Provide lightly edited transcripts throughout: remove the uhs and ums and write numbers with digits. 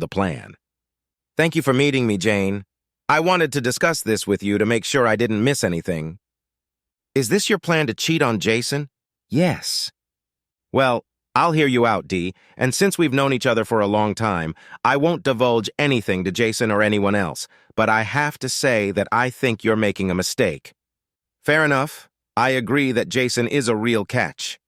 the plan. Thank you for meeting me, Jane. I wanted to discuss this with you to make sure I didn't miss anything. Is this your plan to cheat on Jason? Yes. Well, I'll hear you out, Dee, and since we've known each other for a long time, I won't divulge anything to Jason or anyone else, but I have to say that I think you're making a mistake. Fair enough. I agree that Jason is a real catch.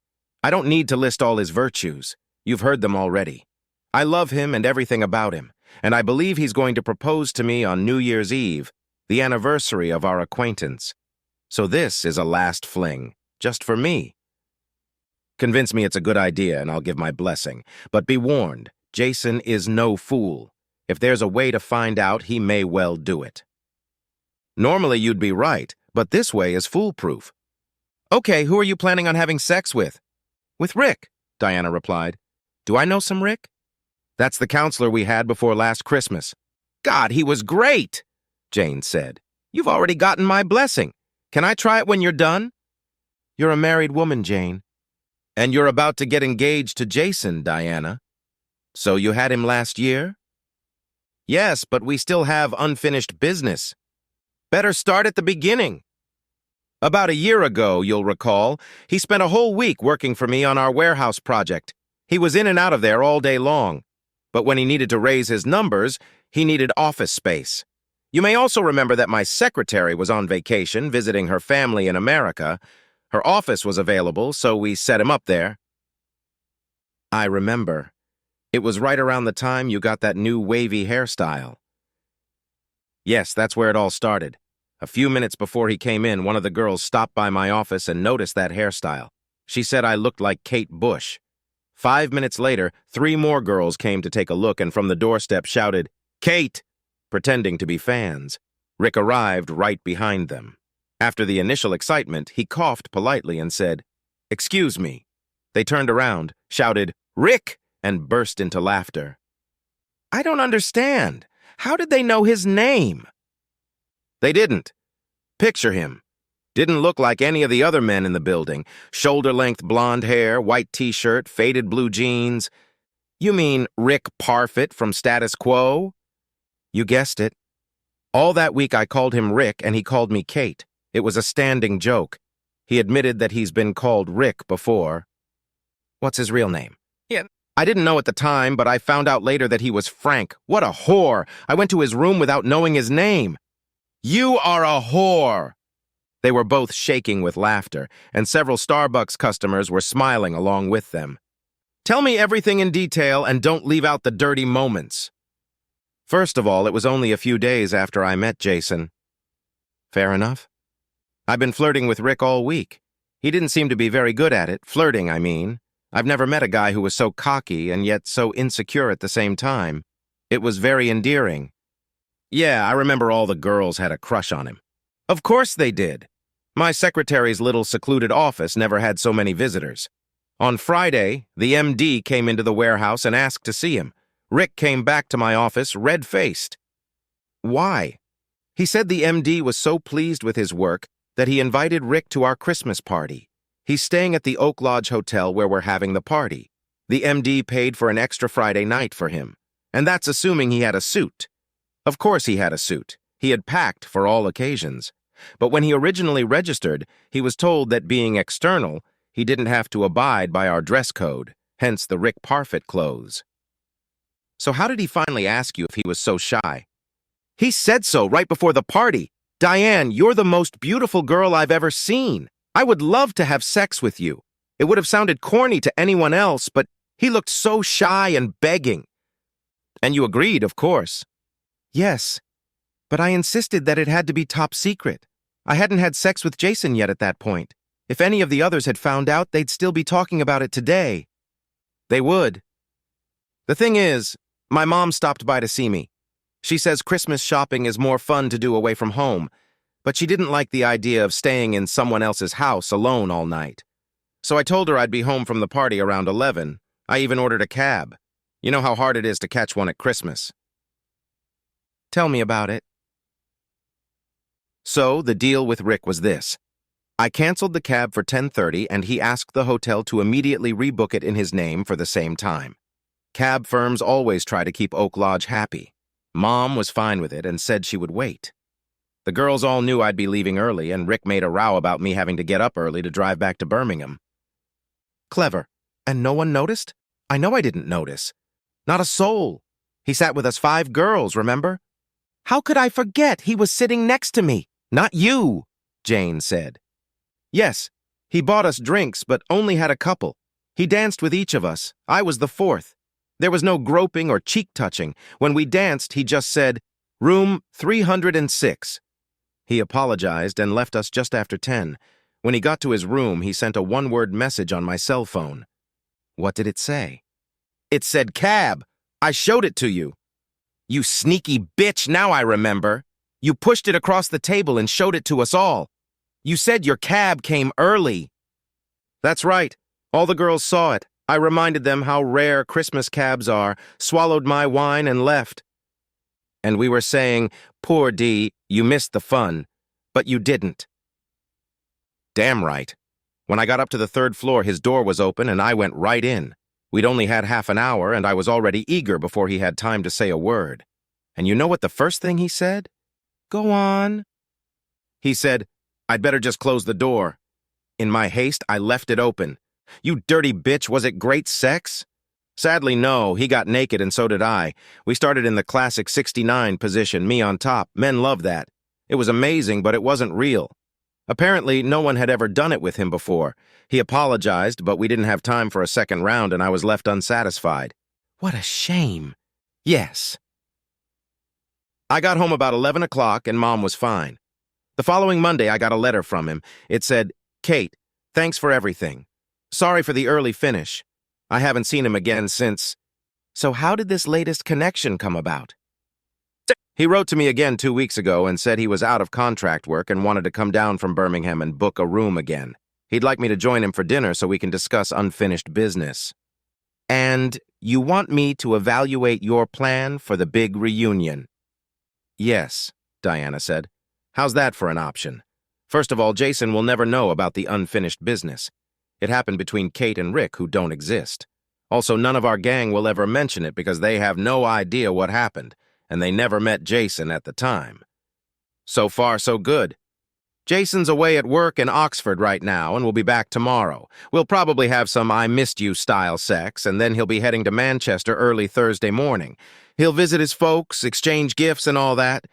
I don't need to list all his virtues. You've heard them already. I love him and everything about him, and I believe he's going to propose to me on New Year's Eve, the anniversary of our acquaintance. So this is a last fling, just for me. Convince me it's a good idea and I'll give my blessing. But be warned, Jason is no fool. If there's a way to find out, he may well do it. Normally you'd be right, but this way is foolproof. Okay, who are you planning on having sex with? With Rick, Diana replied. Do I know some Rick? That's the counselor we had before last Christmas. God, he was great, Jane said. You've already gotten my blessing. Can I try it when you're done? You're a married woman, Jane. And you're about to get engaged to Jason, Diana. So you had him last year? Yes, but we still have unfinished business. Better start at the beginning. About a year ago, you'll recall, he spent a whole week working for me on our warehouse project. He was in and out of there all day long. But when he needed to raise his numbers, he needed office space. You may also remember that my secretary was on vacation visiting her family in America. Her office was available, so we set him up there. I remember. It was right around the time you got that new wavy hairstyle. Yes, that's where it all started. A few minutes before he came in, one of the girls stopped by my office and noticed that hairstyle. She said I looked like Kate Bush. 5 minutes later, 3 more girls came to take a look and from the doorstep shouted, "Kate!" pretending to be fans. Rick arrived right behind them. After the initial excitement, he coughed politely and said, "Excuse me." They turned around, shouted, "Rick!" and burst into laughter. I don't understand. How did they know his name? They didn't. Picture him. Didn't look like any of the other men in the building. Shoulder-length blonde hair, white t-shirt, faded blue jeans. You mean Rick Parfitt from Status Quo? You guessed it. All that week I called him Rick and he called me Kate. It was a standing joke. He admitted that he's been called Rick before. What's his real name? Yeah. I didn't know at the time, but I found out later that he was Frank. What a whore! I went to his room without knowing his name. You are a whore! They were both shaking with laughter, and several Starbucks customers were smiling along with them. Tell me everything in detail and don't leave out the dirty moments. First of all, it was only a few days after I met Jason. Fair enough. I've been flirting with Rick all week. He didn't seem to be very good at it, flirting, I mean. I've never met a guy who was so cocky and yet so insecure at the same time. It was very endearing. Yeah, I remember all the girls had a crush on him. Of course they did. My secretary's little secluded office never had so many visitors. On Friday, the MD came into the warehouse and asked to see him. Rick came back to my office red-faced. Why? He said the MD was so pleased with his work that he invited Rick to our Christmas party. He's staying at the Oak Lodge Hotel where we're having the party. The MD paid for an extra Friday night for him. And that's assuming he had a suit. Of course he had a suit. He had packed for all occasions. But when he originally registered, he was told that being external, he didn't have to abide by our dress code, hence the Rick Parfitt clothes. So how did he finally ask you if he was so shy? He said so right before the party. Diane, you're the most beautiful girl I've ever seen. I would love to have sex with you. It would have sounded corny to anyone else, but he looked so shy and begging. And you agreed, of course. Yes, but I insisted that it had to be top secret. I hadn't had sex with Jason yet at that point. If any of the others had found out, they'd still be talking about it today. They would. The thing is, my mom stopped by to see me. She says Christmas shopping is more fun to do away from home, but she didn't like the idea of staying in someone else's house alone all night. So I told her I'd be home from the party around 11. I even ordered a cab. You know how hard it is to catch one at Christmas. Tell me about it. So, the deal with Rick was this. I canceled the cab for 10:30 and he asked the hotel to immediately rebook it in his name for the same time. Cab firms always try to keep Oak Lodge happy. Mom was fine with it and said she would wait. The girls all knew I'd be leaving early, and Rick made a row about me having to get up early to drive back to Birmingham. Clever. And no one noticed? I know I didn't notice. Not a soul. He sat with us 5 girls, remember? How could I forget? He was sitting next to me. Not you, Jane said. Yes, he bought us drinks, but only had a couple. He danced with each of us. I was the 4th. There was no groping or cheek-touching. When we danced, he just said, "Room 306. He apologized and left us just after 10. When he got to his room, he sent a one-word message on my cell phone. What did it say? It said cab. I showed it to you. You sneaky bitch, now I remember. You pushed it across the table and showed it to us all. You said your cab came early. That's right. All the girls saw it. I reminded them how rare Christmas cabs are, swallowed my wine and left. And we were saying, poor Dee, you missed the fun, but you didn't. Damn right. When I got up to the 3rd floor, his door was open and I went right in. We'd only had half an hour and I was already eager before he had time to say a word. And you know what the first thing he said? Go on. He said, I'd better just close the door. In my haste, I left it open. You dirty bitch, was it great sex? Sadly, no. He got naked and so did I. We started in the classic 69 position, me on top. Men love that. It was amazing, but it wasn't real. Apparently, no one had ever done it with him before. He apologized, but we didn't have time for a second round and I was left unsatisfied. What a shame. Yes. I got home about 11 o'clock and Mom was fine. The following Monday, I got a letter from him. It said, Kate, thanks for everything. Sorry for the early finish. I haven't seen him again since. So how did this latest connection come about? He wrote to me again 2 weeks ago and said he was out of contract work and wanted to come down from Birmingham and book a room again. He'd like me to join him for dinner so we can discuss unfinished business. And you want me to evaluate your plan for the big reunion? Yes, Diana said. How's that for an option? First of all, Jason will never know about the unfinished business. It happened between Kate and Rick, who don't exist. Also, none of our gang will ever mention it because they have no idea what happened, and they never met Jason at the time. So far, so good. Jason's away at work in Oxford right now and will be back tomorrow. We'll probably have some I missed you style sex, and then he'll be heading to Manchester early Thursday morning. He'll visit his folks, exchange gifts and all that.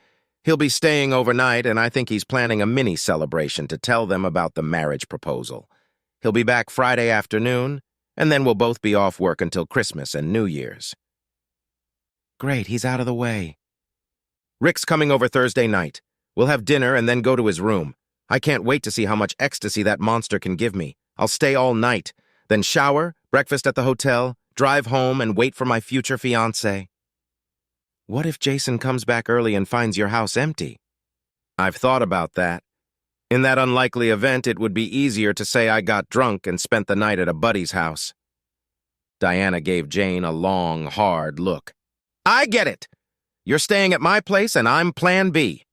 He'll be staying overnight, and I think he's planning a mini celebration to tell them about the marriage proposal. He'll be back Friday afternoon, and then we'll both be off work until Christmas and New Year's. Great, he's out of the way. Rick's coming over Thursday night. We'll have dinner and then go to his room. I can't wait to see how much ecstasy that monster can give me. I'll stay all night, then shower, breakfast at the hotel, drive home, and wait for my future fiancé. What if Jason comes back early and finds your house empty? I've thought about that. In that unlikely event, it would be easier to say I got drunk and spent the night at a buddy's house. Diana gave Jane a long, hard look. I get it. You're staying at my place and I'm Plan B.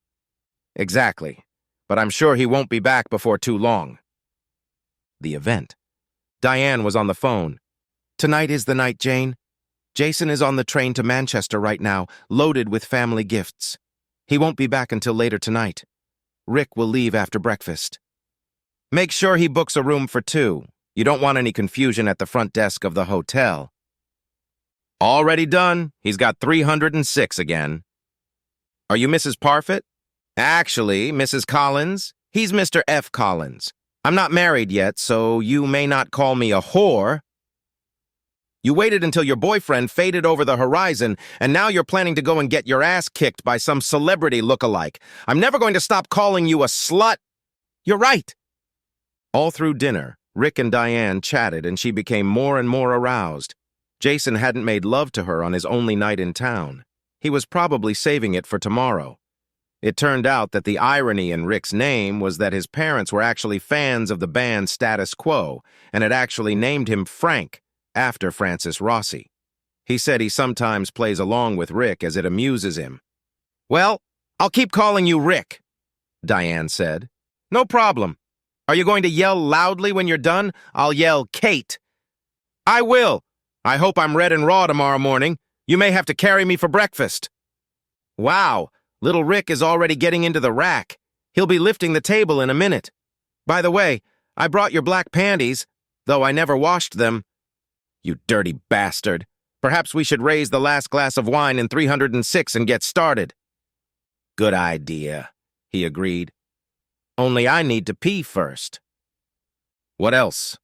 Exactly. But I'm sure he won't be back before too long. The event. Diane was on the phone. Tonight is the night, Jane. Jason is on the train to Manchester right now, loaded with family gifts. He won't be back until later tonight. Rick will leave after breakfast. Make sure he books a room for 2. You don't want any confusion at the front desk of the hotel. Already done. He's got 306 again. Are you Mrs. Parfit? Actually, Mrs. Collins. He's Mr. F. Collins. I'm not married yet, so you may not call me a whore. You waited until your boyfriend faded over the horizon, and now you're planning to go and get your ass kicked by some celebrity look-alike. I'm never going to stop calling you a slut. You're right. All through dinner, Rick and Diane chatted, and she became more and more aroused. Jason hadn't made love to her on his only night in town. He was probably saving it for tomorrow. It turned out that the irony in Rick's name was that his parents were actually fans of the band Status Quo, and had actually named him Frank, after Francis Rossi. He said he sometimes plays along with Rick as it amuses him. Well, I'll keep calling you Rick, Diane said. No problem. Are you going to yell loudly when you're done? I'll yell Kate. I will. I hope I'm red and raw tomorrow morning. You may have to carry me for breakfast. Wow, little Rick is already getting into the rack. He'll be lifting the table in a minute. By the way, I brought your black panties, though I never washed them. You dirty bastard. Perhaps we should raise the last glass of wine in 306 and get started. Good idea, he agreed. Only I need to pee first. What else?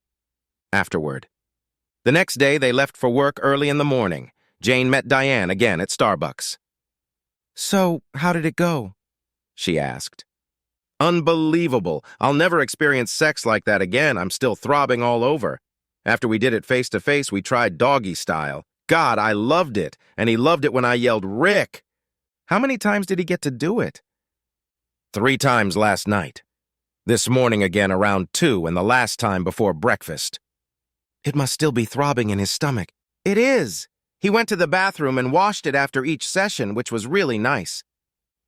Afterward. The next day, they left for work early in the morning. Jane met Diane again at Starbucks. So, how did it go? She asked. Unbelievable. I'll never experience sex like that again. I'm still throbbing all over. After we did it face-to-face, we tried doggy style. God, I loved it, and he loved it when I yelled, Rick! How many times did he get to do it? 3 times last night. This morning again around 2, and the last time before breakfast. It must still be throbbing in his stomach. It is. He went to the bathroom and washed it after each session, which was really nice.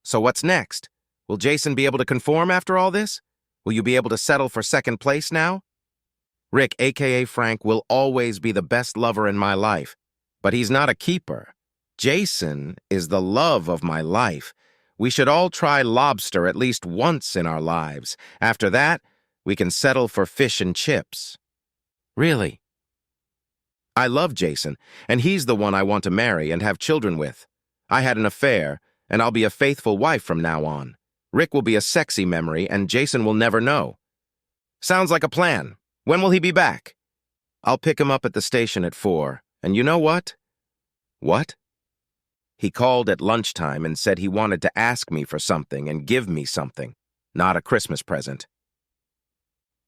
So what's next? Will Jason be able to conform after all this? Will you be able to settle for second place now? Rick, a.k.a. Frank, will always be the best lover in my life, but he's not a keeper. Jason is the love of my life. We should all try lobster at least once in our lives. After that, we can settle for fish and chips. Really? I love Jason, and he's the one I want to marry and have children with. I had an affair, and I'll be a faithful wife from now on. Rick will be a sexy memory, and Jason will never know. Sounds like a plan. When will he be back? I'll pick him up at the station at 4, and you know what? What? He called at lunchtime and said he wanted to ask me for something and give me something, not a Christmas present.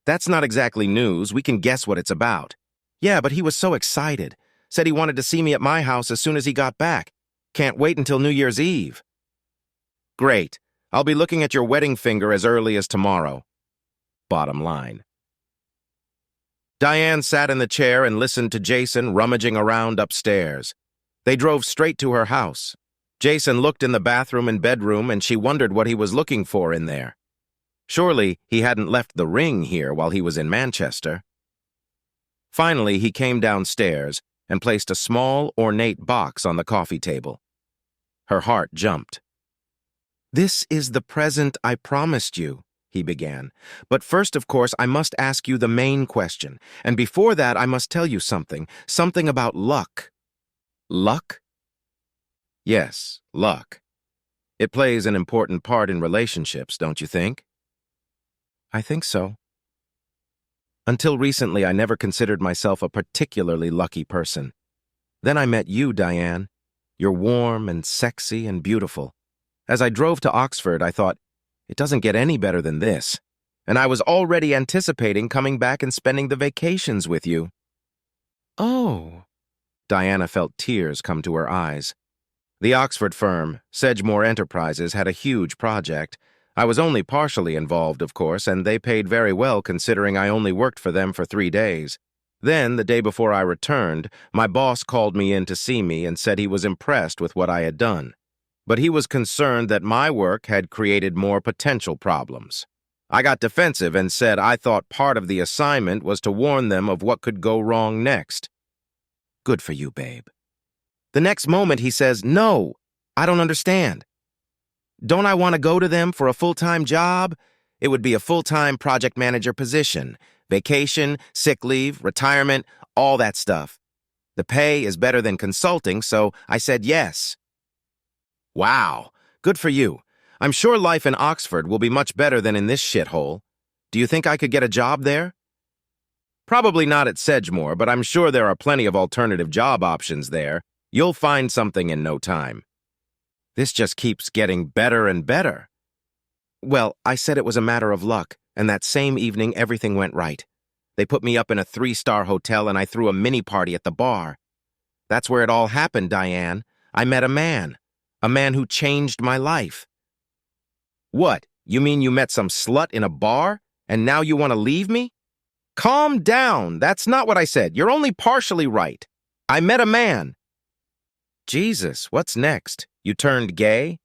That's not exactly news. We can guess what it's about. Yeah, but he was so excited. Said he wanted to see me at my house as soon as he got back. Can't wait until New Year's Eve. Great. I'll be looking at your wedding finger as early as tomorrow. Bottom line. Diane sat in the chair and listened to Jason rummaging around upstairs. They drove straight to her house. Jason looked in the bathroom and bedroom, and she wondered what he was looking for in there. Surely he hadn't left the ring here while he was in Manchester. Finally, he came downstairs and placed a small, ornate box on the coffee table. Her heart jumped. "This is the present I promised you," he began. "But first, of course, I must ask you the main question. And before that, I must tell you something about luck." Luck? Yes, luck. It plays an important part in relationships, don't you think? I think so. Until recently, I never considered myself a particularly lucky person. Then I met you, Diane. You're warm and sexy and beautiful. As I drove to Oxford, I thought, it doesn't get any better than this. And I was already anticipating coming back and spending the vacations with you. Oh. Diana felt tears come to her eyes. The Oxford firm, Sedgemore Enterprises, had a huge project. I was only partially involved, of course, and they paid very well considering I only worked for them for 3 days. Then, the day before I returned, my boss called me in to see me and said he was impressed with what I had done. But he was concerned that my work had created more potential problems. I got defensive and said I thought part of the assignment was to warn them of what could go wrong next. Good for you, babe. The next moment he says, no, I don't understand. Don't I want to go to them for a full-time job? It would be a full-time project manager position. Vacation, sick leave, retirement, all that stuff. The pay is better than consulting, so I said yes. Wow, good for you. I'm sure life in Oxford will be much better than in this shithole. Do you think I could get a job there? Probably not at Sedgemore, but I'm sure there are plenty of alternative job options there. You'll find something in no time. This just keeps getting better and better. Well, I said it was a matter of luck, and that same evening everything went right. They put me up in a 3-star hotel and I threw a mini party at the bar. That's where it all happened, Diane. I met a man who changed my life. What, you mean you met some slut in a bar, and now you want to leave me? Calm down, that's not what I said. You're only partially right. I met a man. Jesus, what's next? You turned gay?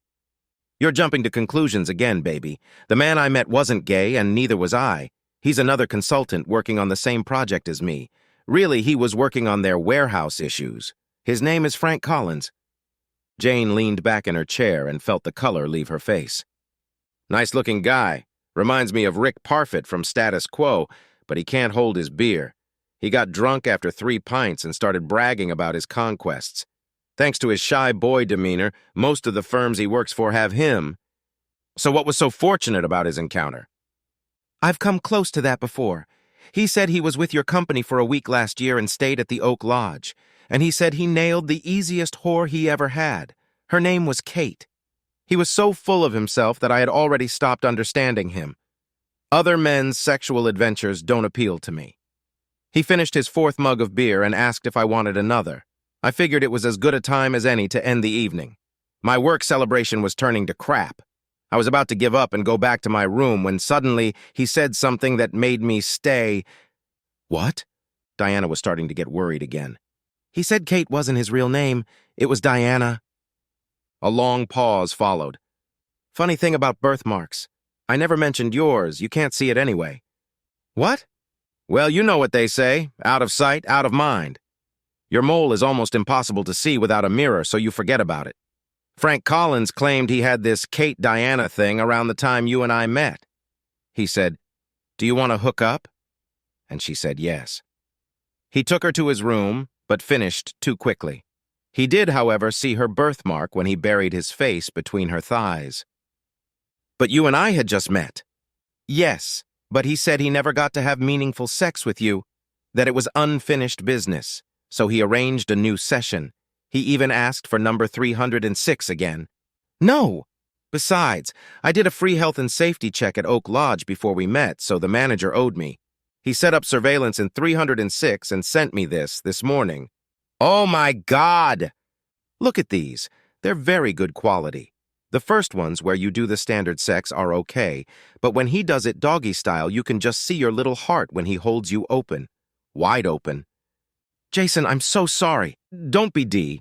You're jumping to conclusions again, baby. The man I met wasn't gay, and neither was I. He's another consultant working on the same project as me. Really, he was working on their warehouse issues. His name is Frank Collins. Jane leaned back in her chair and felt the color leave her face. Nice-looking guy. Reminds me of Rick Parfitt from Status Quo, but he can't hold his beer. He got drunk after 3 pints and started bragging about his conquests. Thanks to his shy boy demeanor, most of the firms he works for have him. So what was so fortunate about his encounter? I've come close to that before. He said he was with your company for a week last year and stayed at the Oak Lodge. And he said he nailed the easiest whore he ever had. Her name was Kate. He was so full of himself that I had already stopped understanding him. Other men's sexual adventures don't appeal to me. He finished his 4th mug of beer and asked if I wanted another. I figured it was as good a time as any to end the evening. My work celebration was turning to crap. I was about to give up and go back to my room when suddenly he said something that made me stay. What? Diana was starting to get worried again. He said Kate wasn't his real name. It was Diana. A long pause followed. Funny thing about birthmarks. I never mentioned yours. You can't see it anyway. What? Well, you know what they say. Out of sight, out of mind. Your mole is almost impossible to see without a mirror, so you forget about it. Frank Collins claimed he had this Kate-Diana thing around the time you and I met. He said, "Do you want to hook up?" And she said yes. He took her to his room, but finished too quickly. He did, however, see her birthmark when he buried his face between her thighs. But you and I had just met. Yes, but he said he never got to have meaningful sex with you, that it was unfinished business, so he arranged a new session. He even asked for number 306 again. No! Besides, I did a free health and safety check at Oak Lodge before we met, so the manager owed me. He set up surveillance in 306 and sent me this morning. Oh my God! Look at these. They're very good quality. The first ones where you do the standard sex are okay, but when he does it doggy style, you can just see your little heart when he holds you open. Wide open. Jason, I'm so sorry. Don't be D.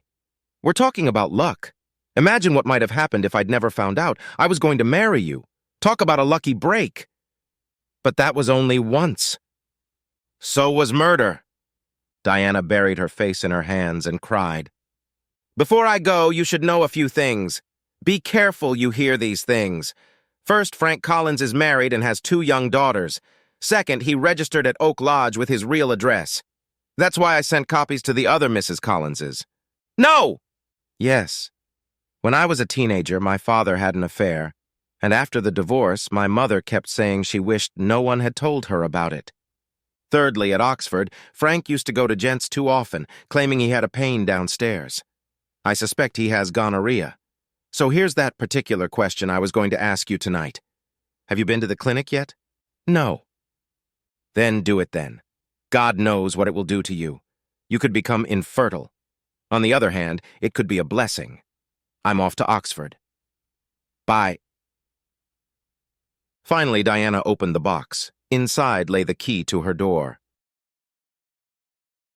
We're talking about luck. Imagine what might have happened if I'd never found out. I was going to marry you. Talk about a lucky break. But that was only once. So was murder. Diana buried her face in her hands and cried. Before I go, you should know a few things. Be careful you hear these things. First, Frank Collins is married and has 2 young daughters. Second, he registered at Oak Lodge with his real address. That's why I sent copies to the other Mrs. Collinses. No! Yes. When I was a teenager, my father had an affair, and after the divorce, my mother kept saying she wished no one had told her about it. Thirdly, at Oxford, Frank used to go to gents too often, claiming he had a pain downstairs. I suspect he has gonorrhea. So here's that particular question I was going to ask you tonight. Have you been to the clinic yet? No. Then do it then. God knows what it will do to you. You could become infertile. On the other hand, it could be a blessing. I'm off to Oxford. Bye. Finally, Diana opened the box. Inside lay the key to her door.